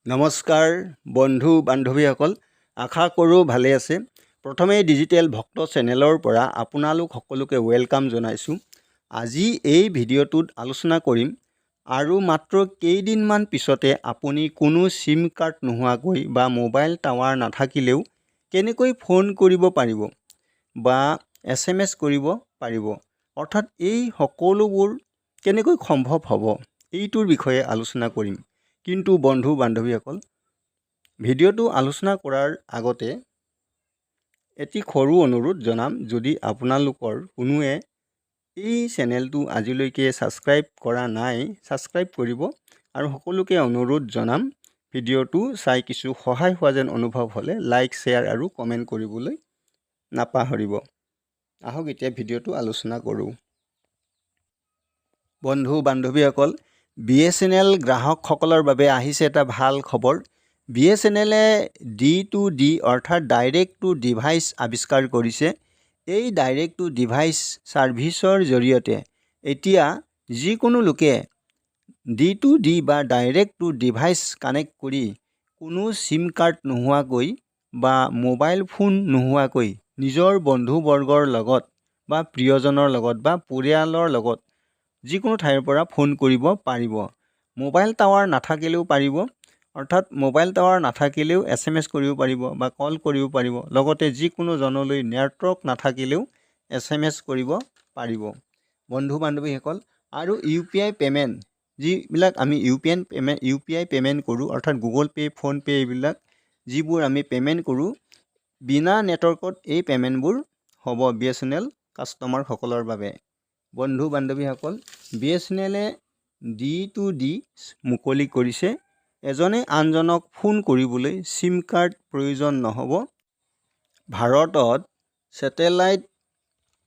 নমস্কাৰ বন্ধু বান্ধৱীসকল, আশা কৰোঁ ভালে আছে। প্ৰথমে ডিজিটেল ভক্ত চেনেলৰ পৰা আপোনালোক সকলোকে ৱেলকাম জনাইছোঁ। আজি এই ভিডিঅ'টোত আলোচনা কৰিম আৰু মাত্ৰ কেইদিনমান পিছতে আপুনি কোনো সিম কাৰ্ড নোহোৱাকৈ বা মোবাইল টাৱাৰ নাথাকিলেও কেনেকৈ ফোন কৰিব পাৰিব বা SMS কৰিব পাৰিব, অৰ্থাৎ এই সকলোবোৰ কেনেকৈ সম্ভৱ হ'ব এইটোৰ বিষয়ে আলোচনা কৰিম। কিন্তু বন্ধু বান্ধৱীসকল, ভিডিঅ'টো আলোচনা কৰাৰ আগতে এটি সৰু অনুৰোধ জনাম, যদি আপোনালোকৰ কোনোৱে এই চেনেলটো আজিলৈকে ছাবস্ক্ৰাইব কৰা নাই, ছাবস্ক্ৰাইব কৰিব। আৰু সকলোকে অনুৰোধ জনাম, ভিডিঅ'টো চাই কিছু সহায় হোৱা যেন অনুভৱ হ'লে লাইক, শ্বেয়াৰ আৰু কমেণ্ট কৰিবলৈ নাপাহৰিব। আহক এতিয়া ভিডিঅ'টো আলোচনা কৰোঁ। বন্ধু বান্ধৱীসকল, BSNL গ্ৰাহকসকলৰ বাবে আহিছে এটা ভাল খবৰ। BSNLে D2D অৰ্থাৎ ডাইৰেক্ট টু ডিভাইচ আৱিষ্কাৰ কৰিছে। এই ডাইৰেক্ট টু ডিভাইচ ছাৰ্ভিচৰ জৰিয়তে এতিয়া যিকোনো লোকে D2D বা ডাইৰেক্ট টু ডিভাইচ কানেক্ট কৰি কোনো সিম কাৰ্ড নোহোৱাকৈ বা মোবাইল ফোন নোহোৱাকৈ নিজৰ বন্ধুবৰ্গৰ লগত বা প্ৰিয়জনৰ লগত বা পৰিয়ালৰ লগত যিকোনো ঠাইৰ পৰা ফোন কৰিব পাৰিব। মোবাইল টাৱাৰ নাথাকিলেও পাৰিব, অৰ্থাৎ মোবাইল টাৱাৰ নাথাকিলেও SMS কৰিব পাৰিব বা কল কৰিব পাৰিব। লগতে যিকোনো জনলৈ নেটৱৰ্ক নাথাকিলেও SMS কৰিব পাৰিব। বন্ধু বান্ধৱীসকল, আৰু UPI পে'মেণ্ট, যিবিলাক আমি UPI পে'মেণ্ট কৰোঁ, অৰ্থাৎ গুগল পে', ফোনপে' এইবিলাক যিবোৰ আমি পে'মেণ্ট কৰোঁ, বিনা নেটৱৰ্কত এই পে'মেণ্টবোৰ হ'ব BSNL কাষ্টমাৰসকলৰ বাবে। বন্ধু বান্ধৱীসকল, BSNLে D2D মুকলি কৰিছে। এজনে আনজনক ফোন কৰিবলৈ সিম কাৰ্ড প্ৰয়োজন নহ'ব। ভাৰতত ছেটেলাইট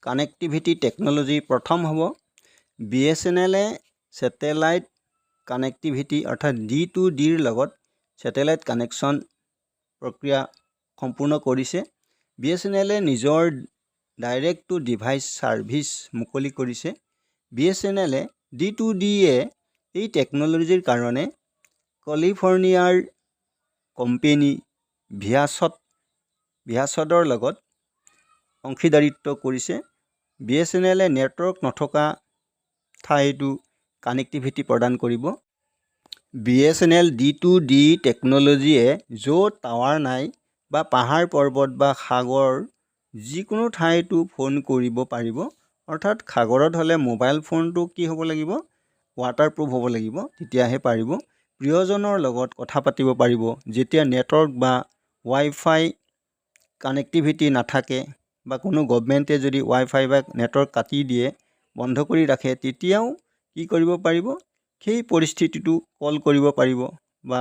কানেক্টিভিটি টেকন'লজি প্ৰথম হ'ব। BSNLে ছেটেলাইট কানেক্টিভিটি অৰ্থাৎ D2Dৰ লগত ছেটেলাইট কানেকশ্যন প্ৰক্ৰিয়া সম্পূৰ্ণ কৰিছে। BSNLে নিজৰ ডাইৰেক্ট টু ডিভাইচ ছাৰ্ভিচ মুকলি কৰিছে। BSNLে D2Dয়ে এই টেকন'লজিৰ কাৰণে কেলিফৰ্ণিয়াৰ কোম্পানী ভিয়াছডৰ লগত অংশীদাৰিত্ব কৰিছে। BSNLে নেটৱৰ্ক নথকা ঠাইতো কানেক্টিভিটি প্ৰদান কৰিব। BSNL D2D টেকন'লজিয়ে য'ত টাৱাৰ নাই বা পাহাৰ পৰ্বত বা সাগৰ যিকোনো ঠাইতো ফোন কৰিব পাৰিব। অৰ্থাৎ সাগৰত হ'লে মোবাইল ফোনটো কি হ'ব লাগিব, ৱাটাৰপ্ৰুফ হ'ব লাগিব, তেতিয়াহে পাৰিব। প্ৰিয়জনৰ লগত কথা পাতিব পাৰিব। যেতিয়া নেটৱৰ্ক বা ৱাইফাই কানেক্টিভিটি নাথাকে বা কোনো গভমেণ্টে যদি ৱাইফাই বা নেটৱৰ্ক কাটি দিয়ে, বন্ধ কৰি ৰাখে, তেতিয়াও কি কৰিব পাৰিব, সেই পৰিস্থিতিটো কল কৰিব পাৰিব বা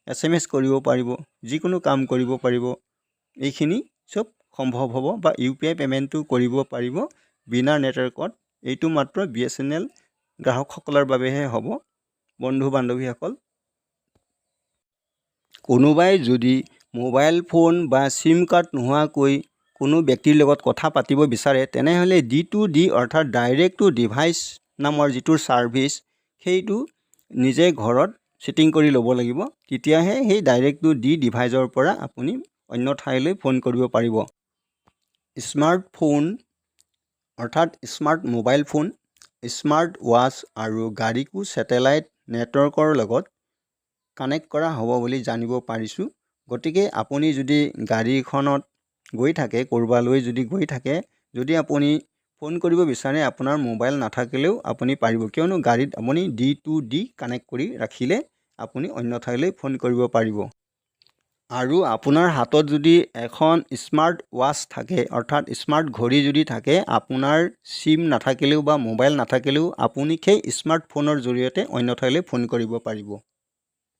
SMS কৰিব পাৰিব, যিকোনো কাম কৰিব পাৰিব। এইখিনি চব সম্ভৱ হ'ব বা UPI পে'মেণ্টটো কৰিব পাৰিব বিনা নেটৱৰ্কত। এইটো মাত্ৰ BSNL গ্ৰাহকসকলৰ বাবেহে হ'ব। বন্ধু বান্ধৱীসকল, কোনোবাই যদি মোবাইল ফোন বা সিম কাৰ্ড নোহোৱাকৈ কোনো ব্যক্তিৰ লগত কথা পাতিব বিচাৰে, তেনেহ'লে D2D অৰ্থাৎ ডাইৰেক্ট টু ডিভাইচ নামৰ যিটো ছাৰ্ভিচ, সেইটো নিজে ঘৰত ছেটিং কৰি ল'ব লাগিব। তেতিয়াহে সেই ডাইৰেক্ট টু ডিভাইচৰ পৰা আপুনি অন্য ঠাইলৈ ফোন কৰিব পাৰিব। স্মাৰ্টফোন অৰ্থাৎ smart mobile phone, smart watch আৰু গাড়ীকো ছেটেলাইট নেটৱৰ্কৰ লগত কানেক্ট কৰা হ'ব বুলি জানিব পাৰিছোঁ। গতিকে আপুনি যদি গাড়ীখনত গৈ থাকে, ক'ৰবালৈ যদি গৈ থাকে, যদি আপুনি ফোন কৰিব বিচাৰে, আপোনাৰ মোবাইল নাথাকিলেও আপুনি পাৰিব। কিয়নো গাড়ীত আপুনি D2D কানেক্ট কৰি ৰাখিলে আপুনি অন্য ঠাইলৈ ফোন কৰিব পাৰিব। আৰু আপোনাৰ হাতত যদি এখন স্মাৰ্ট ৱাচ থাকে, অৰ্থাৎ স্মাৰ্ট ঘড়ী যদি থাকে, আপোনাৰ সিম নাথাকিলেও বা মোবাইল নাথাকিলেও আপুনি সেই স্মাৰ্টফোনৰ জৰিয়তে অন্য ঠাইলৈ ফোন কৰিব পাৰিব।